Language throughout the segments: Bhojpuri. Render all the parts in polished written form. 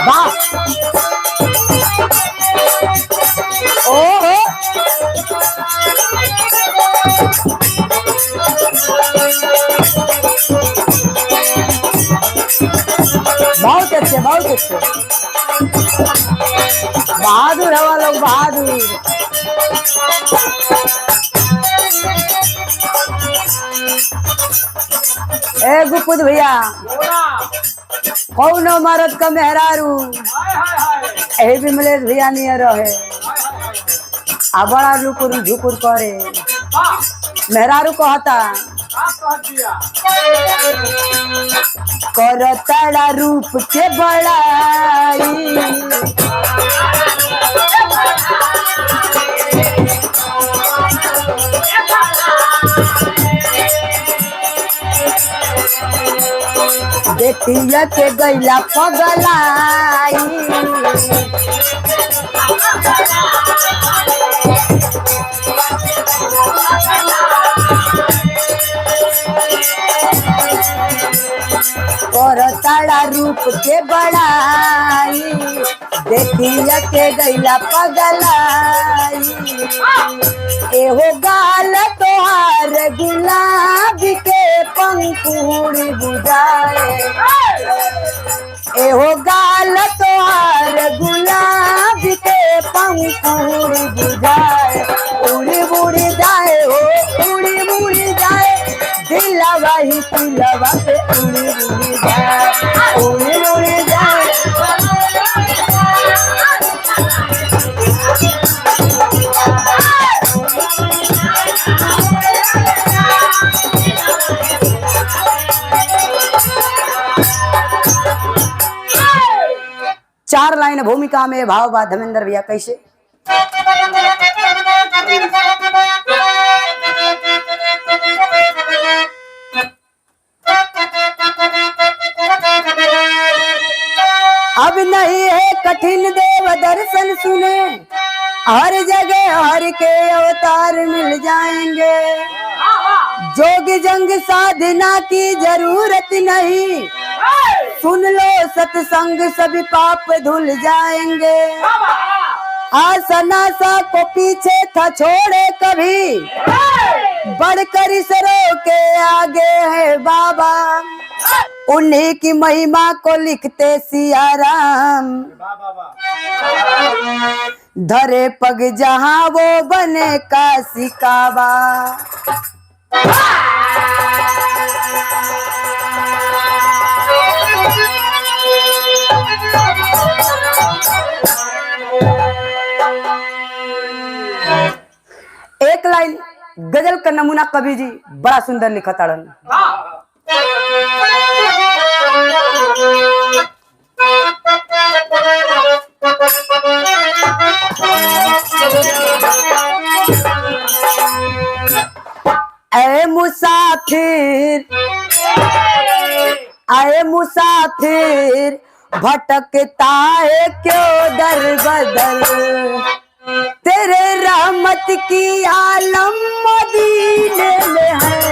वाह ओहो बहुत अच्छे बहादुर है वो लोग बहादुर। ए गुपुत भैया कौनो मरद का मेहरारू ए विमलेश भैया नहीं रहे आ बड़ा लुकुर झुकुर करे मेहरारू कहता कर तड़ा रूप के बड़ाई देखिया के गैला पगलाई और ताड़ा रूप के बड़ाई देखिया के गैला पगलाई एहो गाल तोहार गुलाब के पंखुड़ी बुझाए एहो गाल तोहार गुलाब के पंखुड़ी बुझाए उड़ी बुड़ी जाए हो उड़ी बुड़ी जाए दिलवा ही दिलवा पे उड़ी बुड़ी जाए उड़ी बुड़ी जाए चार लाइन भूमिका में भाव बा धर्मेंद्र भैया कैसे अब नहीं है कठिन देव दर्शन सुने हर जगह हर के अवतार मिल जाएंगे जोगी जंग साधना की जरूरत नहीं सुन लो सत्संग सभी पाप धुल जाएंगे आसनासा को पीछे था छोड़े कभी बढ़कर इसरो के आगे है बाबा उन्हीं की महिमा को लिखते सिया राम धरे पग जहां वो बने काशी काबा एक लाइन गजल का नमूना कवि जी बड़ा सुंदर लिखा ताड़न आए मुसाफिर भटकता है क्यों दर बदर तेरे रहमत की आलम मदीने में है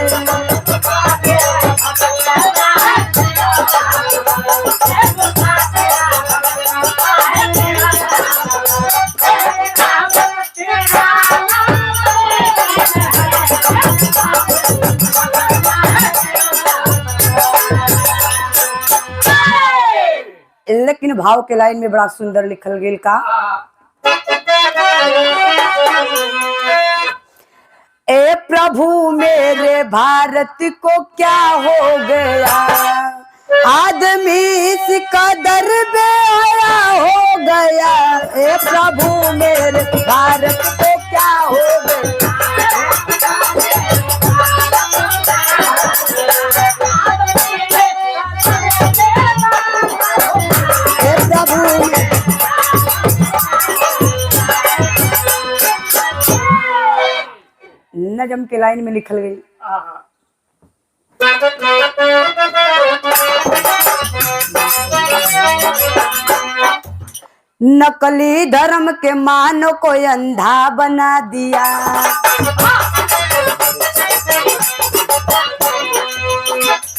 लेकिन भाव के लाइन में बड़ा सुंदर लिखल गेल का ए प्रभु मेरे भारत को क्या हो गया आदमी इसका दर बेहया हो गया ए प्रभु मेरे भारत को क्या हो गया नजम के लाइन में लिखल गई नकली धर्म के मानो को अंधा बना दिया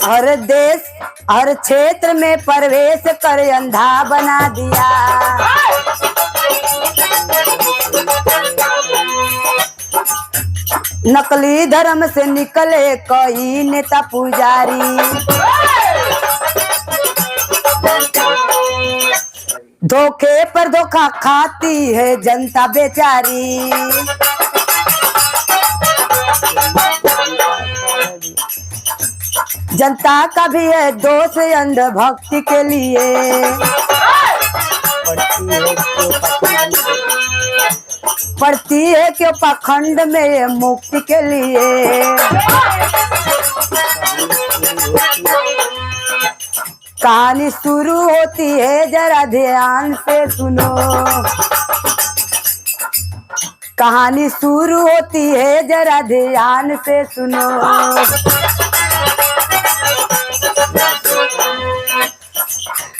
हर देश हर क्षेत्र में प्रवेश कर अंधा बना दिया। नकली धर्म से निकले कई नेता पुजारी। धोखे पर धोखा खाती है जनता बेचारी। जनता का भी है दोष अंधभक्ति के लिए। पड़ती है क्यों पाखंड में मुक्ति के लिए। कहानी शुरू होती है जरा ध्यान से सुनो। कहानी शुरू होती है जरा ध्यान से सुनो।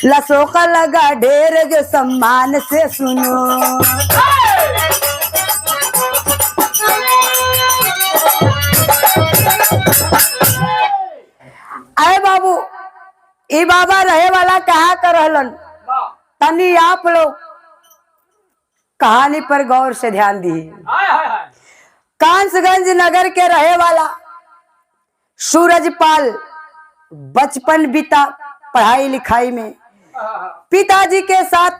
लसों का लगा ढेर जो सम्मान से सुनो। अरे बाबू ई बाबा रहे वाला कहा कर रहलन, तनी आप लोग कहानी पर गौर से ध्यान दी। कांसगंज नगर के रहे वाला सूरजपाल बचपन बीता पढ़ाई लिखाई में। पिताजी के साथ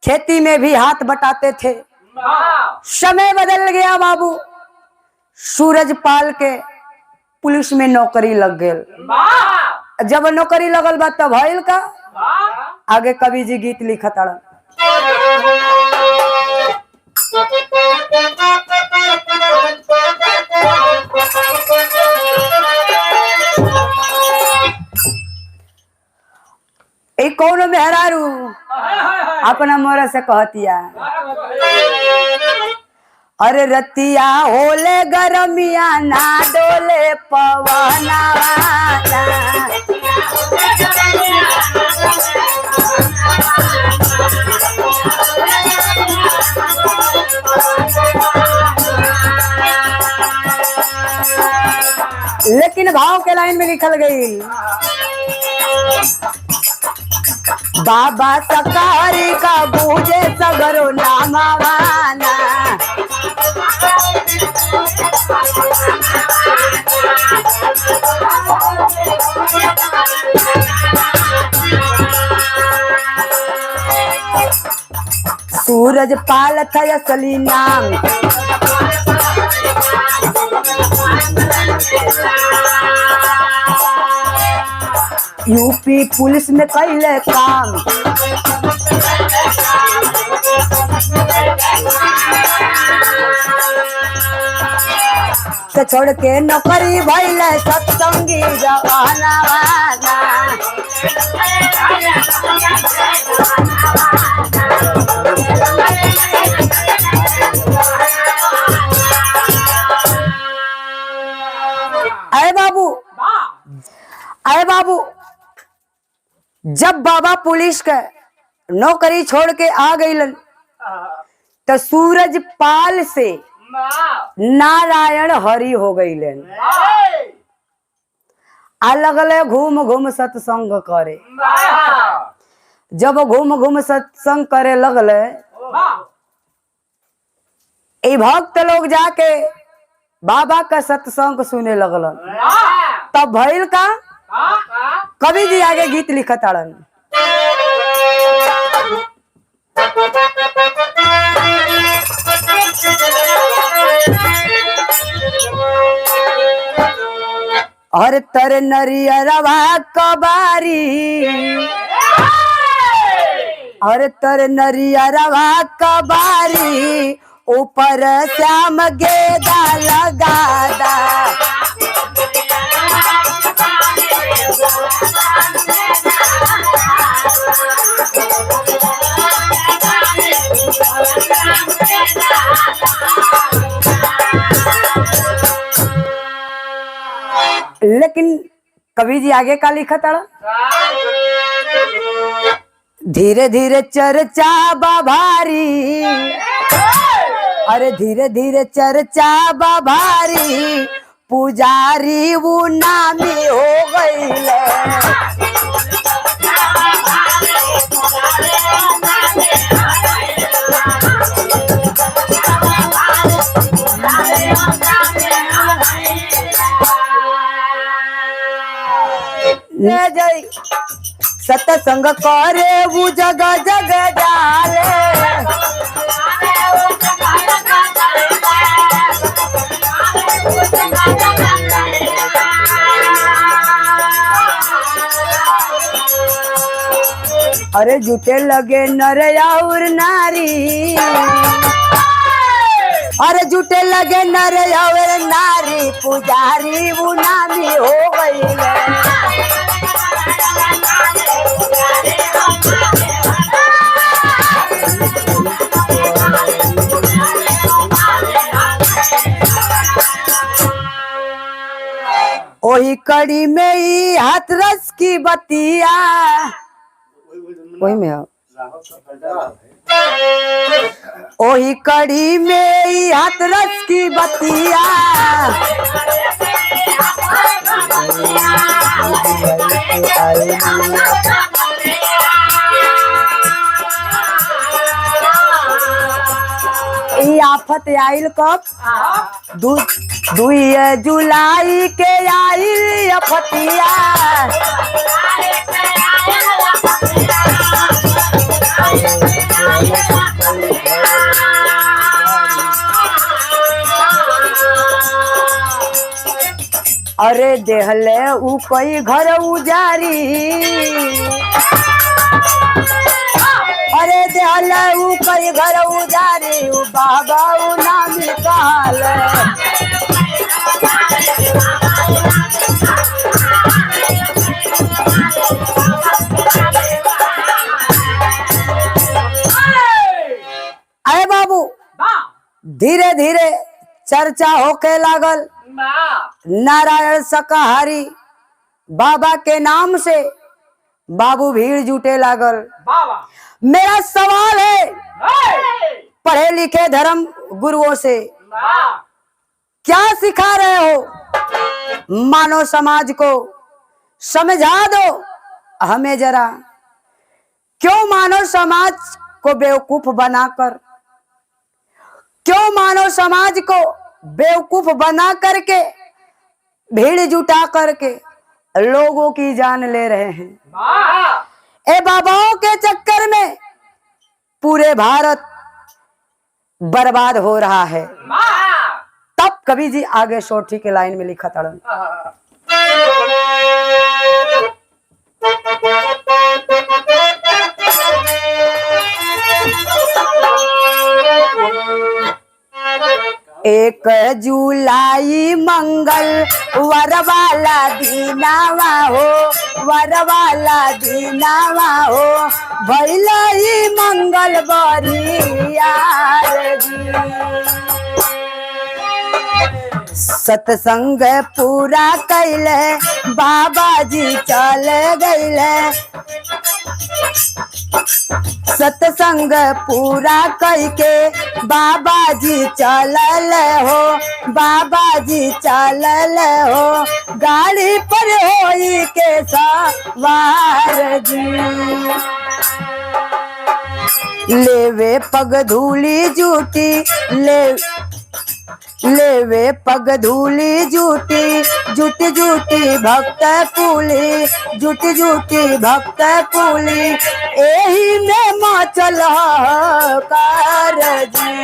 खेती में भी हाथ बटाते थे। समय बदल गया बाबू, सूरजपाल के पुलिस में नौकरी लग गई। जब नौकरी लगल बा तब भइल का, आगे कवि जी गीत लिखत अड़न। एक कौन मेहरारू अपना मोरा से कहतिया, अरे रतिया होले गरमिया ना डोले पवना। लेकिन भाव के लाइन में लिखल गई, बाबा सकारी का बूझे सगरो नामावाना। सूरजपाल था असली नाम, यूपी पुलिस में कैले काम। तो छोड़ के नौकरी भइले सत्संगी जवाना वाना। अरे बाबू जब बाबा पुलिस के नौकरी छोड़ के आ गईलन तो सूरजपाल से नारायण हरि हो गईलन। अलग अलग घूम घूम सत्संग करे। जब घूम घूम सत्संग करे लगले, ए भक्त लोग जाके बाबा का सत्संग सुने लगलन। तब भइल का, कवि जी आगे गीत लिखत अड़न। और तर नरियरवा कबारी, और तर नरियरवा कबारी, ऊपर श्याम गेदा लगादा। लेकिन कवि जी आगे का लिखा था, धीरे धीरे चर्चा बाभारी। अरे धीरे धीरे चर्चा बाभारी, पुजारी वो नामी हो गईले। ले जाई सत्संग करे वो जगह जगह डाले। अरे जुटे लगे नर और नारी, अरे जुटे लगे नर और नारी, पुजारी वो नामी हो गई। वही कड़ी में ही हाथरस की बतिया, वही में वही कड़ी में ही हाथरस की बतिया। ई आफत आइल कब? 2 जुलाई के आइल आफतिया। अरे देहले ऊ कोई घर उजारी, अरे देहले ऊ कोई घर उजारी, ऊ बाबा ऊ नामी काल। अरे बाबू धीरे धीरे चर्चा होके लागल। नारायण शाकाहारी बाबा के नाम से बाबू भीड़ जुटे लागल। मेरा सवाल है पढ़े लिखे धर्म गुरुओं से, क्या सिखा रहे हो मानव समाज को? समझा दो हमें जरा। क्यों मानव समाज को बेवकूफ बनाकर, क्यों मानव समाज को बेवकूफ बना करके भीड़ जुटा करके लोगों की जान ले रहे हैं? ए बाबाओं के चक्कर में पूरे भारत बर्बाद हो रहा है। तब कवि जी आगे सोठी के लाइन में लिखा था, एक जुलाई मंगल वर वाला दीनावा हो, वर वाला दीनावा हो, भैला ही मंगल बरियार जी। सत्संग पूरा कैले बाबा जी चल गईले, सत्संग पूरा करके बाबा जी चलल हो, बाबा जी चलल हो, गाड़ी पर होई के सवार जी। लेवे पग धूली जूटी, लेवे पग धूली जूटी, जूटी जूटी भक्त पुली, जूटी जूटी भक्त पुली, एही में मचल कार जी।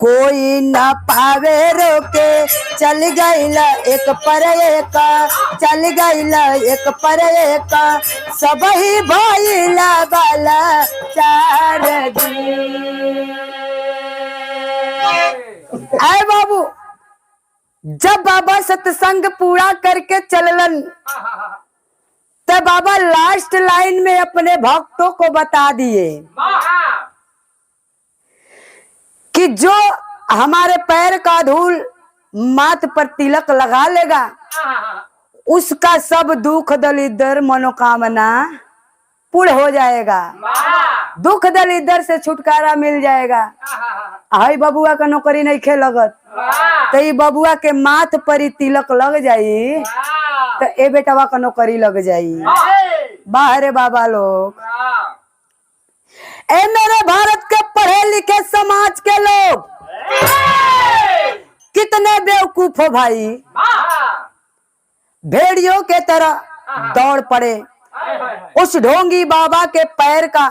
कोई न पावे रोके, चल गईला एक पर एक, चल गईला एक पर एक, सब ही भइला बाला चार जी। आए बाबू, जब बाबा सत्संग पूरा करके चललन तब बाबा लास्ट लाइन में अपने भक्तों को बता दिए कि जो हमारे पैर का धूल माथ पर तिलक लगा लेगा उसका सब दुख दलिद्र मनोकामना पूर्ण हो जाएगा, दुख दलिद्र से छुटकारा मिल जाएगा। आई बबुआ का नौकरी नहीं खे लगत तो ई बबुआ के माथ पर ही तिलक लग जाई तो ए बेटवा का नौकरी लग जाई। बाहरे बाबा लोग, ए मेरे भारत के पढ़े लिखे समाज के लोग कितने बेवकूफ हो भाई। भेड़ियों के तरह दौड़ पड़े उस ढोंगी बाबा के पैर का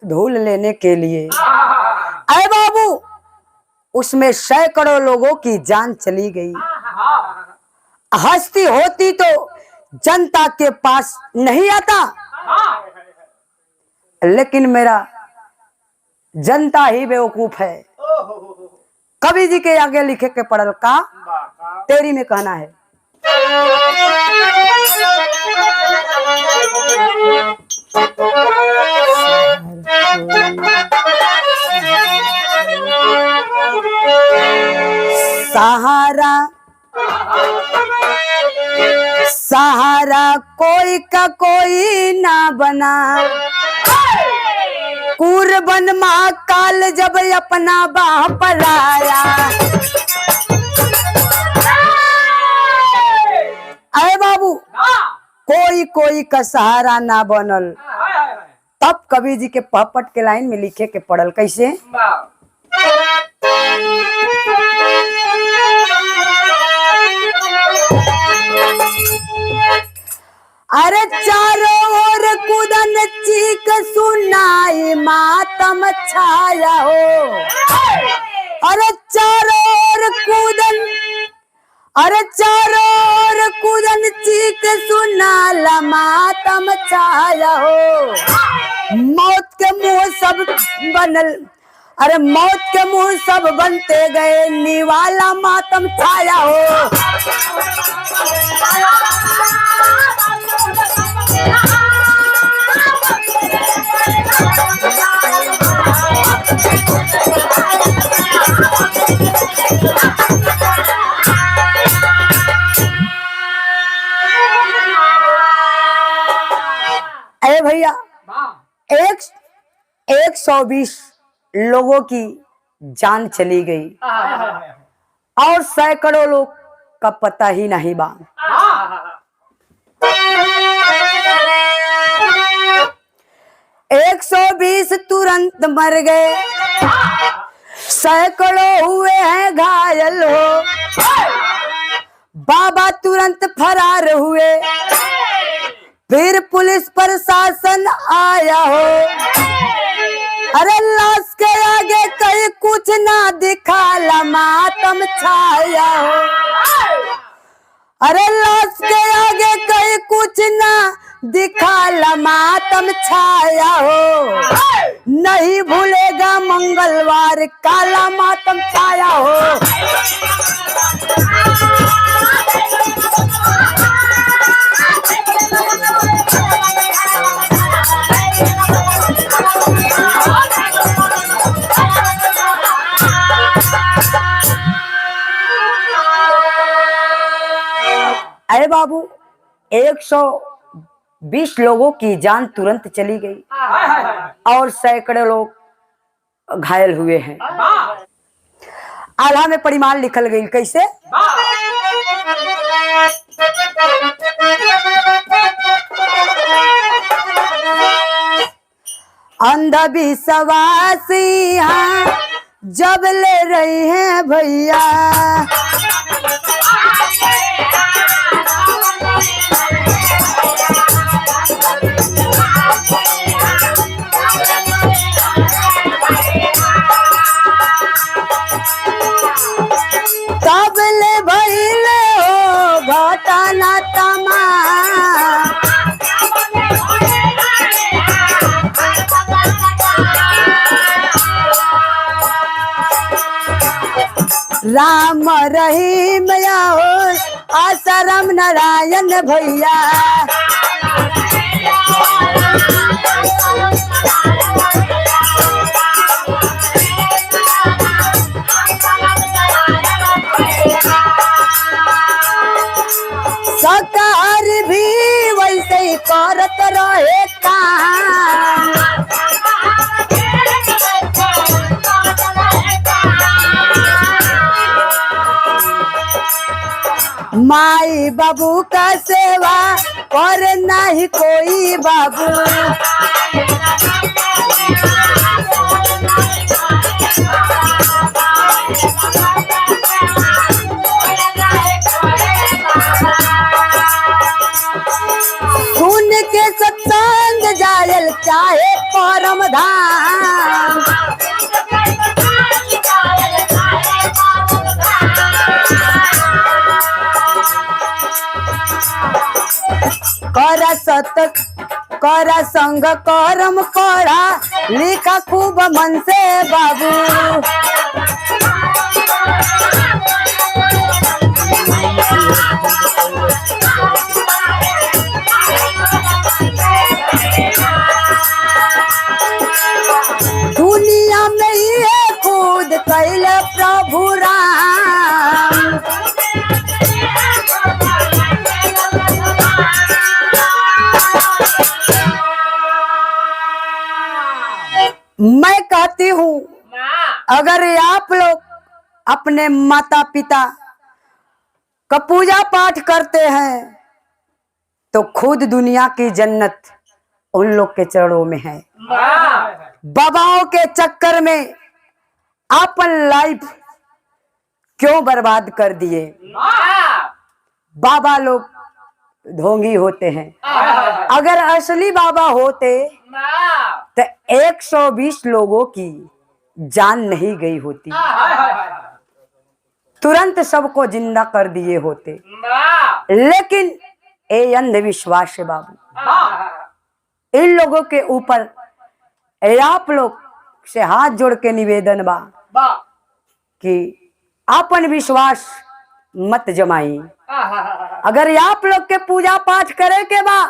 धूल लेने के लिए। अरे बाबू, उसमें सैकड़ों लोगों की जान चली गई। हस्ती होती तो जनता के पास नहीं आता, लेकिन मेरा जनता ही बेवकूफ है। कवि जी के आगे लिखे के पड़ल का तेरी में कहना है। सहारा सहारा कोई का कोई ना बना, कुर्बन महाकाल जब अपना बाह पर आया। अरे बाबू, कोई कोई का सहारा ना बनल, तब कवि जी के पहपट के लाइन में लिखे के पड़ल कैसे। अरे चारों ओर कूदन चीख सुनाई मातम छाया हो। अरे चारों ओर कूदन, अरे चारों ओर कूदन चीख सुनाला मातम छाया हो। मौत के मुंह सब बनल, अरे मौत के मुंह सब बनते गए, निवाला मातम छाया हो। अरे भैया, 120 लोगों की जान चली गई और सैकड़ों लोग का पता ही नहीं बा। 120 तुरंत मर गए, सैकड़ों हुए हैं घायल हो। बाबा तुरंत फरार हुए, फिर पुलिस प्रशासन आया हो। अरे लाश के आगे कहीं कुछ ना दिखा, मातम छाया हो। अरे लाश के आगे कहीं कुछ ना दिखा, मातम छाया हो। नहीं भूलेगा मंगलवार काला मातम छाया हो। अरे बाबू, 120 लोगों की जान तुरंत चली गई और सैकड़ों लोग घायल हुए हैं। आल्हा में परिमाण लिखल गई कैसे। अंधविश्वास यहाँ जब ले रही हैं भैया, तब ले भइले हो घटना तमा। राम रहीम या हो आसाराम नारायण भैया, सरकार भी वैसे ही करत रहे काम। माई बाबू का सेवा कर नहीं कोई बाबू। सुन के सत्संग जायल चाहे परम धाम। कर संग करम पढ़ा लिखा खूब मन से बाबू। दुनिया में ये खुद कैल प्रभु राम। मैं कहती हूँ अगर आप लोग अपने माता पिता का पूजा पाठ करते हैं तो खुद दुनिया की जन्नत उन लोग के चरणों में है। बाबाओं के चक्कर में अपन लाइफ क्यों बर्बाद कर दिए? बाबा लोग ढोंगी होते हैं। अगर असली बाबा होते तो 120 लोगों की जान नहीं गई होती, तुरंत सबको जिंदा कर दिए होते। लेकिन ये अंधविश्वास है बाबू। इन लोगों के ऊपर आप लोग से हाथ जोड़ के निवेदन बा कि अपन विश्वास मत जमाई। अगर आप लोग के पूजा पाठ करे के बा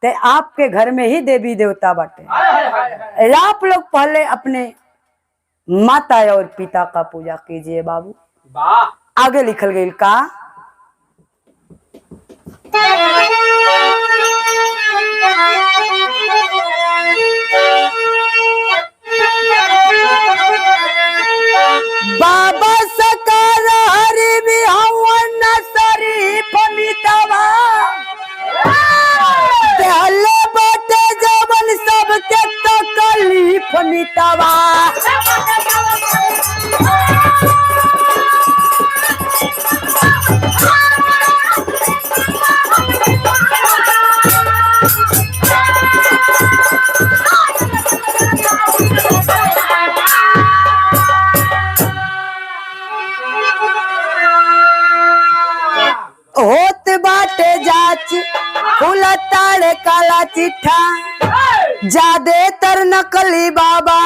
ते आपके घर में ही देवी देवता बाटे। आप लोग पहले अपने माता और पिता का पूजा कीजिए बाबू। आगे लिखल गई का बाबा सकार हरि भी हवन शरीफ मितवा हले बाटे जवन सबके तकलीफ मितवा। होत बाटे जाच खुला ताड़े काला चिट्ठा जादे तर नकली बाबा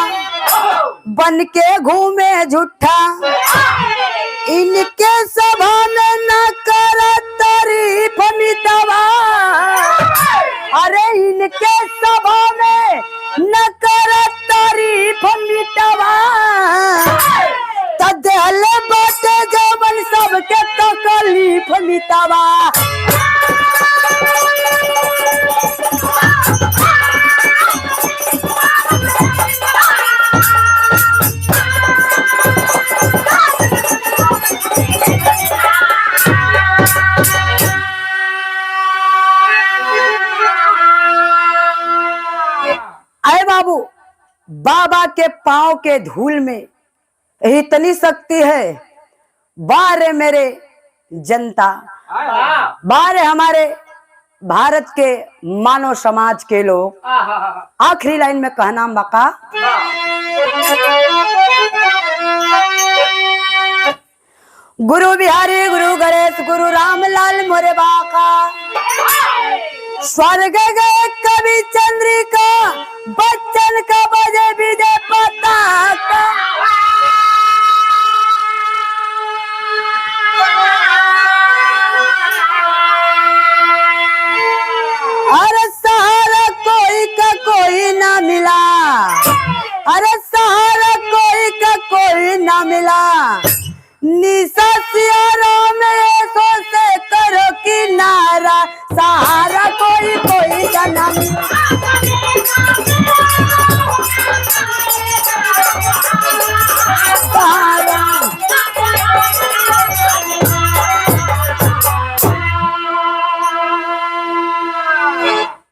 बन के घूमे झूठा। इनके सभा में न कर तारीफ मितवा। अरे इनके सभा में न कर तारीफ मितवा। तदले बाटे जवन सबके तकलीफ मितवा। अरे बाबू, बाबा के पांव के धूल में इतनी शक्ति है। बारे मेरे जनता, बारे हमारे भारत के मानव समाज के लोग, आखिरी लाइन में कहना बाका गुरु बिहारी गुरु गणेश गुरु रामलाल मोरे बाका। स्वर्ग गए कवि चंद्रिका बच्चन का बजे विजय पताका। अरे सहारा कोई का कोई ना मिला। अरे सहारा कोई का कोई ना मिला।